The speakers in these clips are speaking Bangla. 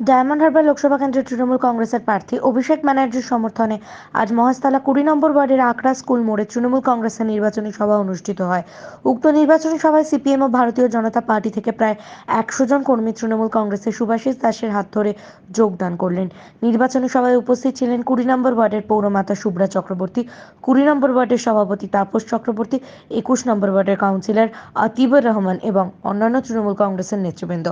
ডায়মন্ড হারবার লোকসভা কেন্দ্রের তৃণমূল কংগ্রেসের প্রার্থী অভিষেক ব্যানার্জির সমর্থনে আজ মহেশতলা 20 নম্বর ওয়ার্ডের আকরা স্কুল মোড়ে তৃণমূল কংগ্রেসের নির্বাচনী সভা অনুষ্ঠিত হয়। উক্ত নির্বাচনী সভায় সিপিএম ও ভারতীয় জনতা পার্টি থেকে প্রায় 100 জন কর্মী তৃণমূল কংগ্রেসের সুভাষিস দাসের হাত ধরে যোগদান করলেন। নির্বাচনী সভায় উপস্থিত ছিলেন 20 নম্বর ওয়ার্ডের পৌরমাতা শুভ্রা চক্রবর্তী, 20 নম্বর ওয়ার্ডের সভাপতি তাপস চক্রবর্তী, 21 নম্বর ওয়ার্ডের কাউন্সিলর আতিবুর রহমান এবং অন্যান্য তৃণমূল কংগ্রেসের নেতৃবৃন্দ।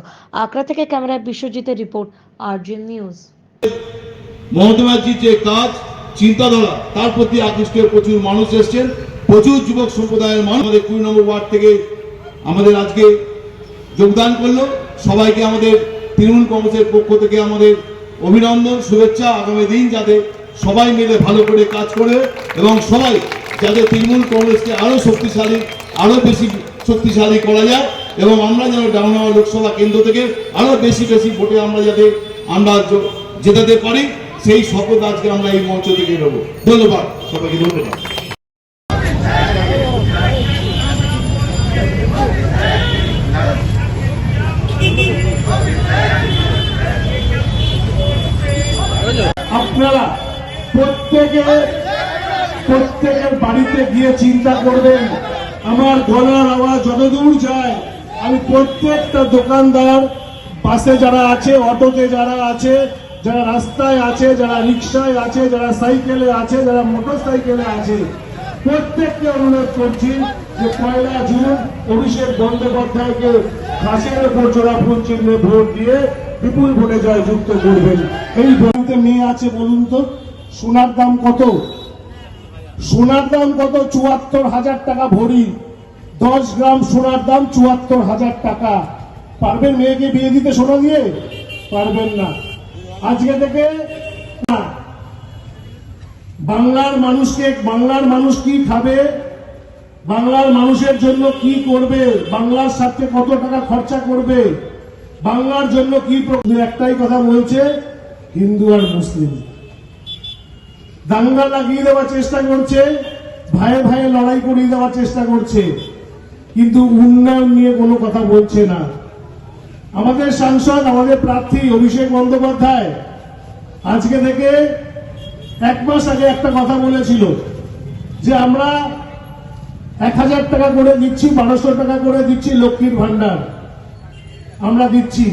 আকরা থেকে ক্যামেরায় বিশ্বজিতের রিপোর্ট, আরজিএন নিউজ। মমতা ব্যানার্জির যে কাজ চিন্তাধারা তার প্রতি আকৃষ্ট প্রচুর মানুষ এসেছেন, প্রচুর যুবক সম্প্রদায়ের মানুষ আমাদের 20 নম্বর ওয়ার্ড থেকে আমাদের আজকে যোগদান করলো। সবাইকে আমাদের তৃণমূল কংগ্রেসের পক্ষ থেকে আমাদের অভিনন্দন, শুভেচ্ছা। আগামী দিন যাতে সবাই মিলে ভালো করে কাজ করে এবং সবাই যাতে তৃণমূল কংগ্রেসকে আরো শক্তিশালী, আরো বেশি শক্তিশালী করা যায় এবং আমরা যেন ডাউনহাওয়া লোকসভা কেন্দ্র থেকে আরো বেশি ভোটে আমরা যাতে জেতাতে পারি, সেই শপথ আজকে আমরা এই মঞ্চ থেকে নেব। ধন্যবাদ সবাইকে, ধন্যবাদ। আপনারা প্রত্যেকের বাড়িতে গিয়ে চিন্তা করবেন, আমার গলার আওয়াজ যতদূর যায় আমি প্রত্যেকটা দোকানদার, বাসে যারা আছে, অটোতে যারা আছে, যারা রাস্তায় আছে, যারা রিক্সায় আছে, যারা সাইকেলে আছে, যারা মোটর সাইকেলে আছে, প্রত্যেককে অনুরোধ করছি যে 1 জুন অভিষেক বন্দ্যোপাধ্যায়কে ঘাসের উপর চড়া ফুল চিহ্নে ভোট দিয়ে বিপুল ভোটে জয়যুক্ত করবেন। এই বাড়িতে মেয়ে আছে বলুন তো, সোনার দাম কত? সোনার দাম কত? 74,000 টাকা ভরি। 10 গ্রাম সোনার দাম 74,000 টাকা। পারবেন মেয়েকে বিয়ে দিতে সোনা দিয়ে? পারবেন না। আজকে থেকে বাংলার মানুষ কি খাবে, বাংলার মানুষের জন্য কি করবে, বাংলার সাথে কত টাকা খরচা করবে, বাংলার জন্য কি, একটাই কথা বলছে, হিন্দু আর মুসলিম দাঙ্গা লাগিয়ে দেওয়ার চেষ্টা করছে, ভাইয়ে ভাইয়ে লড়াই করিয়ে দেওয়ার চেষ্টা করছে, কিন্তু উন্নয়ন নিয়ে কোনো কথা বলছে না। আমাদের সাংসদ, আমাদের প্রার্থী অভিষেক বন্দ্যোপাধ্যায় আজকে থেকে 1 মাস আগে একটা কথা বলেছিল যে আমরা 1000 টাকা করে দিচ্ছি, 1200 টাকা করে দিচ্ছি লক্ষ্মীর ভান্ডার আমরা দিচ্ছি।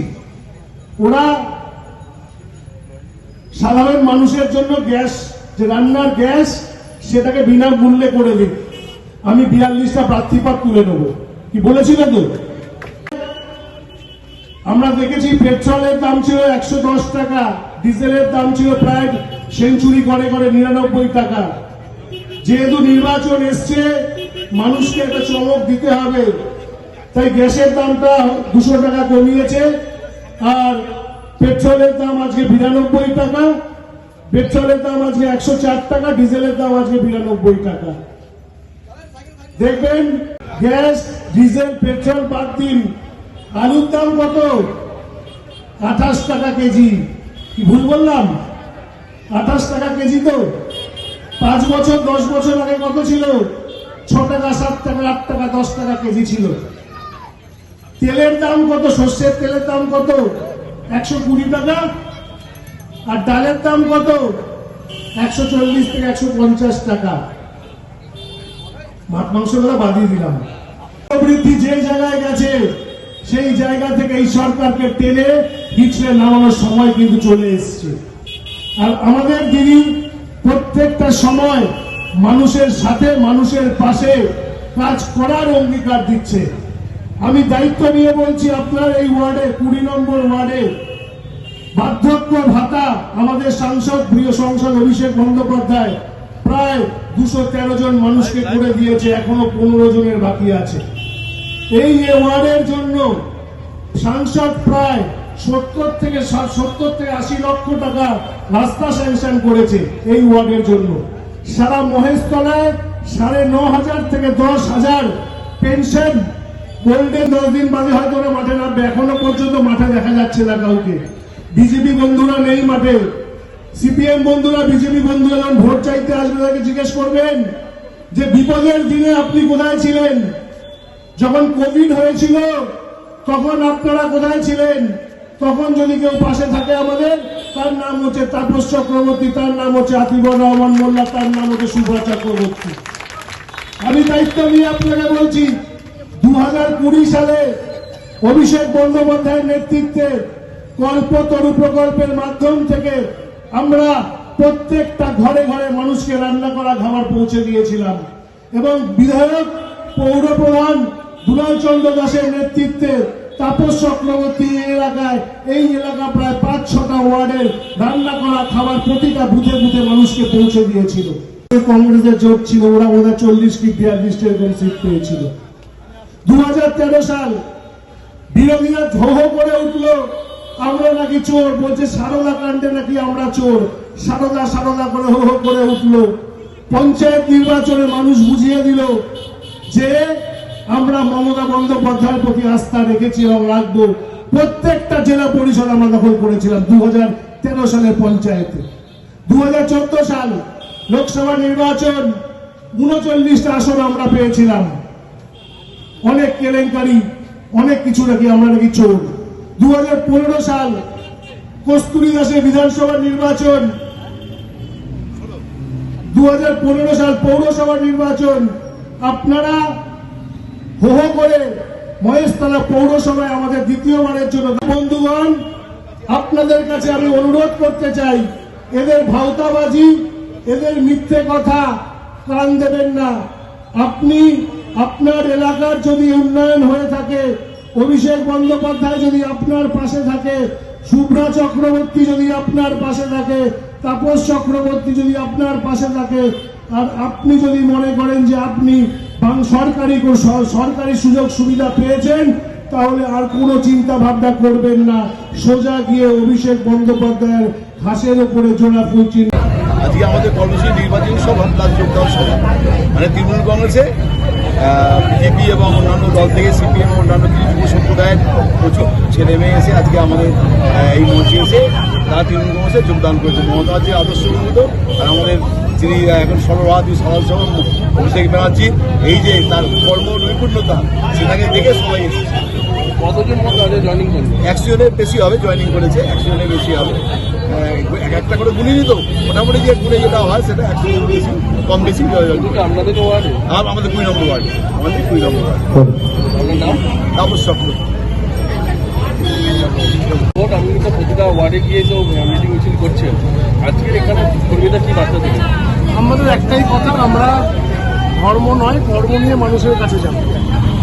ওরা সাধারণ মানুষের জন্য গ্যাস, যে রান্নার গ্যাস, সেটাকে বিনামূল্যে করে দিই, আমি 42টা প্রার্থীপদ তুলে নেব, কি বলেছিলেন তো? আমরা দেখেছি পেট্রোলের দাম ছিল 110 টাকা, ডিজেলের দাম ছিল প্রায় সেঞ্চুরি করে 99 টাকা। যেহেতু নির্বাচন এসছে, মানুষকে একটা চমক দিতে হবে, তাই গ্যাসের দামটা 200 টাকা কমিয়েছে, আর পেট্রোলের দাম আজকে 92 টাকা, পেট্রোলের দাম আজকে 104 টাকা, ডিজেলের দাম আজকে 92 টাকা। দেখবেন গ্যাস, ডিজেল, পেট্রোল বাদ দিন, আলুর দাম কত? 28 টাকা কেজি। কি ভুল বললাম? 28 টাকা কেজি। তো 5 বছর 10 বছর আগে কত ছিল? 6 টাকা, 7 টাকা, 8 টাকা, 10 টাকা কেজি ছিল। তেলের দাম কত? সর্ষের তেলের দাম কত? 120 টাকা। আর ডালের দাম কত? 140 থেকে 150 টাকা। মাছ মাংসগুলো বাদিয়ে দিলাম। বৃদ্ধি যে জায়গায় গেছে, সেই জায়গা থেকে এই সরকারকে টেনে পিছলে নামানোর সময় কিন্তু চলে এসছে। আর আমাদের দিদি প্রত্যেকটা সময় মানুষের সাথে, মানুষের পাশে কাজ করার অঙ্গীকার দিচ্ছে। আমি দায়িত্ব নিয়ে বলছি, আপনার এই ওয়ার্ডে, 20 নম্বর ওয়ার্ডে বার্ধক্য ভাতা আমাদের সাংসদ, প্রিয় সাংসদ অভিষেক বন্দ্যোপাধ্যায় প্রায় 213 জন মানুষকে করে দিয়েছে, এখনো 15 জনের বাকি আছে। এই ওয়ার্ডের জন্য সাংসদ প্রায় 70 থেকে 80 লক্ষ টাকা রাস্তা স্যাংশন করেছে এই ওয়ার্ডের জন্য। সারা মহেশতলায় 9,500 থেকে 10,000 পেনশন, গোল্ডেন 10 দিন বাদে হয়তো ওরা মাঠে নামবে, এখনো পর্যন্ত মাঠে দেখা যাচ্ছে না কাউকে। বিজেপি বন্ধুরা নেই মাঠে, সিপিএম বন্ধুরা, বিজেপি বন্ধুরা যখন ভোট চাইতে আসবে তাকে জিজ্ঞেস করবেন যে বিপদের দিনে আপনি কোথায় ছিলেন, যখন কোভিড হয়েছিল তখন আপনারা কোথায় ছিলেন? তখন যদি কেউ পাশে থাকে আমাদের, তার নাম হচ্ছে তাপস চক্রবর্তী, তার নাম হচ্ছে আতিবর রহমান মোল্লা, তার নাম হচ্ছে সুভাষ চক্রবর্তী। আমি দায়িত্ব নিয়ে আপনাকে বলছি, 2020 সালে অভিষেক বন্দ্যোপাধ্যায়ের নেতৃত্বে কল্পতরু প্রকল্পের মাধ্যম থেকে আমরা প্রত্যেকটা ঘরে ঘরে মানুষকে রান্না করা খাবার পৌঁছে দিয়েছিলাম এবং বিধায়ক পৌরপ্রধান দুলাল চন্দ্র দাসের নেতৃত্বে তাপস চক্রবর্তী এই এলাকা প্রায় 5-6টা ওয়ার্ডের রান্না করা খাবার প্রতিটা বুথে বুথে মানুষকে পৌঁছে দিয়েছিল। কংগ্রেসের জোট ছিল, ওরা ওদের 40 কি 42 এরকম সিট পেয়েছিল। 2013 সাল বিরোধীরা ধো করে উঠলো, আমরা নাকি চোর, বলছে সারদা কাণ্ডে নাকি আমরা চোর, সারদা সারদা করে হো করে উঠলো। পঞ্চায়েত নির্বাচনে মানুষ বুঝিয়ে দিল যে আমরা মমতা বন্দ্যোপাধ্যায়ের প্রতি আস্থা রেখেছি এবং রাখবো। প্রত্যেকটা জেলা পরিষদ আমরা দখল করেছিলাম 2013 সালের পঞ্চায়েতে। 2014 সাল লোকসভা নির্বাচন, 39টা আসন আমরা পেয়েছিলাম। অনেক কেলেঙ্কারি, অনেক কিছু নাকি আমরা নাকি চোর। 2015 সাল কস্তুরী দাসের বিধানসভা নির্বাচন, 2015 সাল পৌরসভা নির্বাচন, আপনারা হো করে মহেশতলা পৌরসভায় আমাদের দ্বিতীয়বারের জন্য। বন্ধুগণ, আপনাদের কাছে আমি অনুরোধ করতে চাই, এদের ভাওতাবাজি, এদের মিথ্যে কথা কান দেবেন না। আপনি আপনার এলাকার যদি উন্নয়ন হয়ে থাকে, অভিষেক বন্দ্যোপাধ্যায় যদি আপনার পাশে থাকে, শুভ্রা চক্রবর্তী যদি আপনার পাশে থাকে, তাপস চক্রবর্তী যদি আপনার পাশে থাকে, আর আপনি যদি মনে করেন যে আপনি সরকারি সুযোগ সুবিধা পেয়েছেন, তাহলে আর কোনো চিন্তা ভাবনা করবেন না, সোজা গিয়ে অভিষেক বন্দ্যোপাধ্যায়ের ঘাসের উপরে জোড়া ফুল চিহ্ন। আজকে আমাদের কর্মসূচি নির্বাচনী সভা প্লাস যোগদান সভা, মানে তৃণমূল কংগ্রেসে বিজেপি এবং অন্যান্য দল থেকে সিপিএম অন্যান্য কিছু যুব সম্প্রদায়ের প্রচুর ছেলে মেয়ে এসে আজকে আমাদের এই মঞ্চে এসে তারা তৃণমূল কংগ্রেসে যোগদান করেছে। মমতা যে আদর্শ অনুভূত, আর আমাদের যিনি এখন সর্বভারতীয় সমাজ সেবক অভিষেক ব্যানার্জি, এই যে তার কর্ম নৈপুণ্যতা, সেটাকে দেখে সবাই এসেছে। কতজন মতো জয়েনিং করবে? 100 জনের বেশি হবে, জয়েনিং করেছে 100 জনের বেশি হবে। একটা করে গুনি নিত, মোটামুটি যে গুনে যেটা হয় সেটা 100 জন বেশি কম বেশি আপনাদের ওয়ার্ডে, আর আমাদের 2 নম্বর ওয়ার্ড, আমাদের 2 নম্বর ওয়ার্ড। আপনার নাম? তাপস চক্রবর্তী। ভোট আপনি তো প্রতিটা ওয়ার্ডে গিয়ে তো মিটিং মিছিল করছেন, আজকের এখানে কর্মীরা কি বার্তা দেবেন? আমাদের একটাই কথা, আমরা ধর্ম নয়, কর্ম নিয়ে মানুষের কাছে যাব।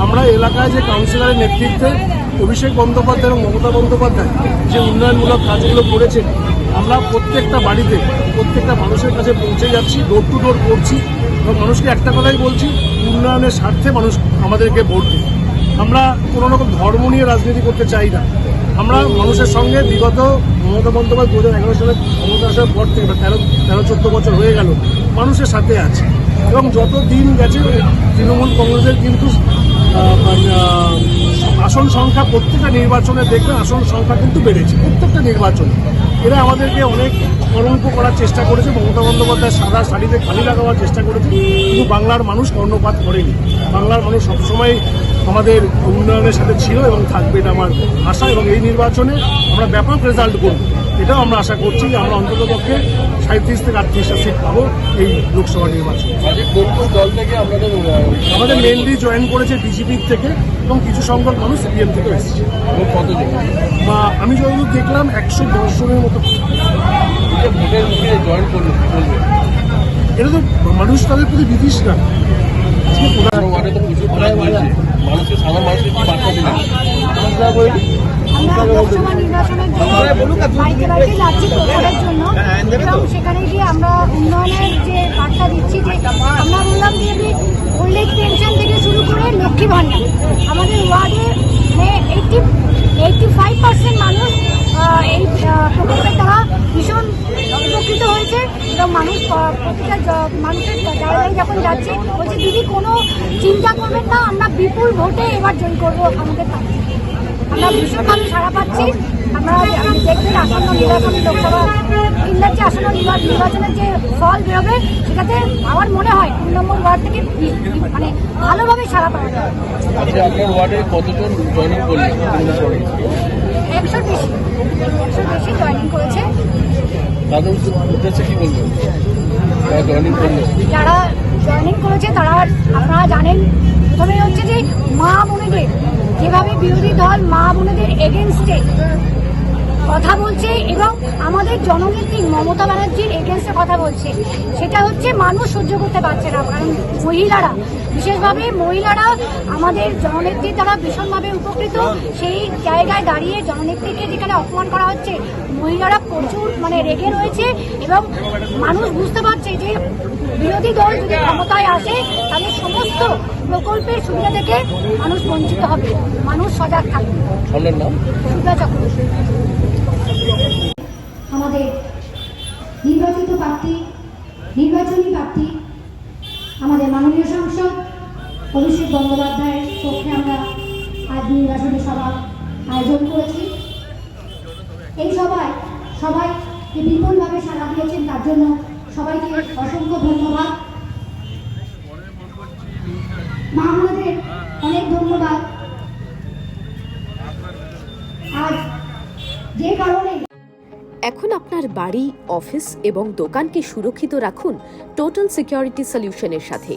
আমরা এলাকায় যে কাউন্সিলরের নেতৃত্বে অভিষেক বন্দ্যোপাধ্যায় এবং মমতা বন্দ্যোপাধ্যায় যে উন্নয়নমূলক কাজগুলো করেছেন, আমরা প্রত্যেকটা বাড়িতে প্রত্যেকটা মানুষের কাছে পৌঁছে যাচ্ছি, ডোর টু ডোর করছি এবং মানুষকে একটা কথাই বলছি, উন্নয়নের স্বার্থে মানুষ আমাদেরকে ভোট দেয়। আমরা কোনো রকম ধর্ম নিয়ে রাজনীতি করতে চাই না। আমরা মানুষের সঙ্গে বিগত মমতা বন্দ্যোপাধ্যায় 2011 সালে ক্ষমতা আসার পর থেকে 13-14 বছর হয়ে গেল মানুষের সাথে আছে এবং যত দিন গেছে তৃণমূল কংগ্রেসের কিন্তু আসন সংখ্যা প্রত্যেকটা নির্বাচনে দেখবেন আসন সংখ্যা কিন্তু বেড়েছে প্রত্যেকটা নির্বাচনে। এরা আমাদেরকে অনেক কলঙ্ক করার চেষ্টা করেছে, মমতা বন্দ্যোপাধ্যায় সাদা শাড়িতে খালি লাগাবার চেষ্টা করেছে, কিন্তু বাংলার মানুষ কর্ণপাত করেনি। বাংলার মানুষ সবসময় আমাদের উন্নয়নের সাথে ছিল এবং থাকবে, এটা আমার আশা। এবং এই নির্বাচনে আমরা ব্যাপক রেজাল্ট করব, এটাও আমরা আশা করছি যে আমরা অন্ততপক্ষে 37 থেকে 38টা সিট পাবো এই লোকসভা নির্বাচনে। দল থেকে আমাদের মেনলি জয়েন করেছে বিজেপির থেকে এবং কিছু সংখ্যক মানুষ সিপিএম থেকে এসেছে। কতজন? আমি যতদূর দেখলাম 110 জনের মতো। ভোটের মুখে জয়েন করলো, এটা তো মানুষ তাদের প্রতি বিতৃষ্ণা। ওয়ার্ডে তো প্রচুর প্রায় হয়েছে, মানুষকে সাধারণ মানুষকে কি বার্তা দিলেন? আমরা লোকসভা নির্বাচনের জন্য মাইকেবাড়িতে যাচ্ছি প্রচারের জন্য এবং সেখানে গিয়ে আমরা উন্নয়নের যে বার্তা দিচ্ছি, যে আমরা বললাম যে ওল্ড এজ পেনশন থেকে শুরু করে লক্ষ্মী ভাণ্ডার, আমাদের ওয়ার্ডে 85% মানুষ এই প্রকল্পের দ্বারা ভীষণ উপকৃত হয়েছে এবং মানুষ প্রতিটা মানুষের জায়গায় যখন যাচ্ছে বলছে দিদি কোনো চিন্তা করবেন না, আমরা বিপুল ভোটে এবার জয় করবো আমাদের কাছে। আমরা ভীষণভাবে সাড়া পাচ্ছি। আমরা দেখবেন আসন্ন নির্বাচনী লোকসভা সামনের যে আসন্ন নির্বাচনের যে ফল বেরোবে সেটাতে আমার মনে হয় 2 নম্বর ওয়ার্ড থেকে মানে ভালোভাবে সাড়া পাওয়া যাবে। আচ্ছা, আপনার ওয়ার্ডে কতজন জয়েনিং করলেন? 100 বেশি জয়েনিং করেছে। তাদের উদ্দেশ্যে কি বলবেন যারা জয়েনিং করলো? যারা জয়েনিং করেছে তারা আপনারা জানেন, প্রথমে হচ্ছে যে মা বোনেদের যেভাবে বিরোধী দল মা বোনেদের এগেনস্টে কথা বলছে এবং আমাদের জননেত্রী মমতা ব্যানার্জির এগেনস্টে কথা বলছে, সেটা হচ্ছে মানুষ সহ্য করতে পারছে না। কারণ মহিলারা, বিশেষভাবে মহিলারা আমাদের জননেত্রী দ্বারা ভীষণভাবে উপকৃত। সেই জায়গায় দাঁড়িয়ে জননেত্রীকে যেখানে অপমান করা হচ্ছে, মহিলারা প্রচুর মানে রেগে রয়েছে এবং মানুষ বুঝতে পারছে যে বিরোধী দল যদি ক্ষমতায় আসে তাহলে সমস্ত প্রকল্পের সুবিধা থেকে মানুষ বঞ্চিত হবে। মানুষ সজাগ থাকবে। আপনার নাম? সুবিধা চক্রবর্তী। আমাদের নির্বাচিত প্রার্থী, নির্বাচনী প্রার্থী আমাদের মাননীয় সাংসদ অভিষেক বন্দ্যোপাধ্যায়ের পক্ষে আমরা আজ নির্বাচনী সভা আয়োজন করেছি। এই সভায় সবাই যে বিপুলভাবে সাড়া দিয়েছেন তার জন্য সবাইকে অসংখ্য ধন্যবাদ। মা বোনেদের অনেক ধন্যবাদ। আজ যে কারণে এখন আপনার বাড়ি, অফিস এবং দোকানকে সুরক্ষিত রাখুন টোটাল সিকিউরিটি সলিউশনের সাথে।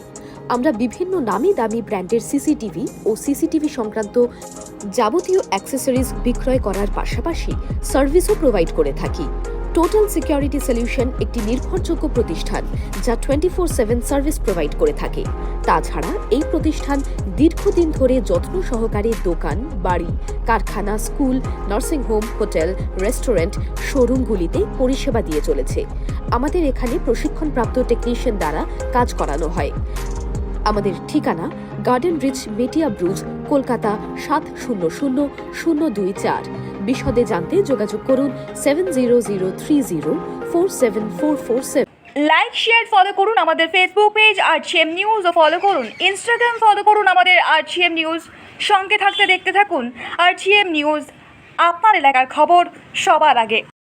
আমরা বিভিন্ন নামি দামি ব্র্যান্ডের সিসিটিভি ও সিসিটিভি সংক্রান্ত যাবতীয় অ্যাক্সেসরিজ বিক্রয় করার পাশাপাশি সার্ভিসও প্রোভাইড করে থাকি। টোটাল সিকিউরিটি সলিউশন একটি নির্ভরযোগ্য প্রতিষ্ঠান যা 24/7 সার্ভিস প্রোভাইড করে থাকে। তাছাড়া এই প্রতিষ্ঠান দীর্ঘদিন ধরে যত্ন সহকারে দোকান, বাড়ি, কারখানা, স্কুল, নার্সিংহোম, হোটেল, রেস্টুরেন্ট, শোরুমগুলিতে পরিষেবা দিয়ে চলেছে। আমাদের এখানে প্রশিক্ষণপ্রাপ্ত টেকনিশিয়ান দ্বারা কাজ করানো হয়। আমাদের ঠিকানা গার্ডেন রিচ, মেটিয়া ব্রুজ, কলকাতা 700024। বিশদে জানতে যোগাযোগ করুন 7003047447। লাইক, শেয়ার, ফলো করুন আমাদের ফেসবুক পেজ RGM নিউজ ও ফলো করুন ইনস্টাগ্রাম, ফলো করুন আমাদের RGM নিউজ। সঙ্গে থাকতে দেখতে থাকুন RGM নিউজ, আপনার এলাকার খবর সবার আগে।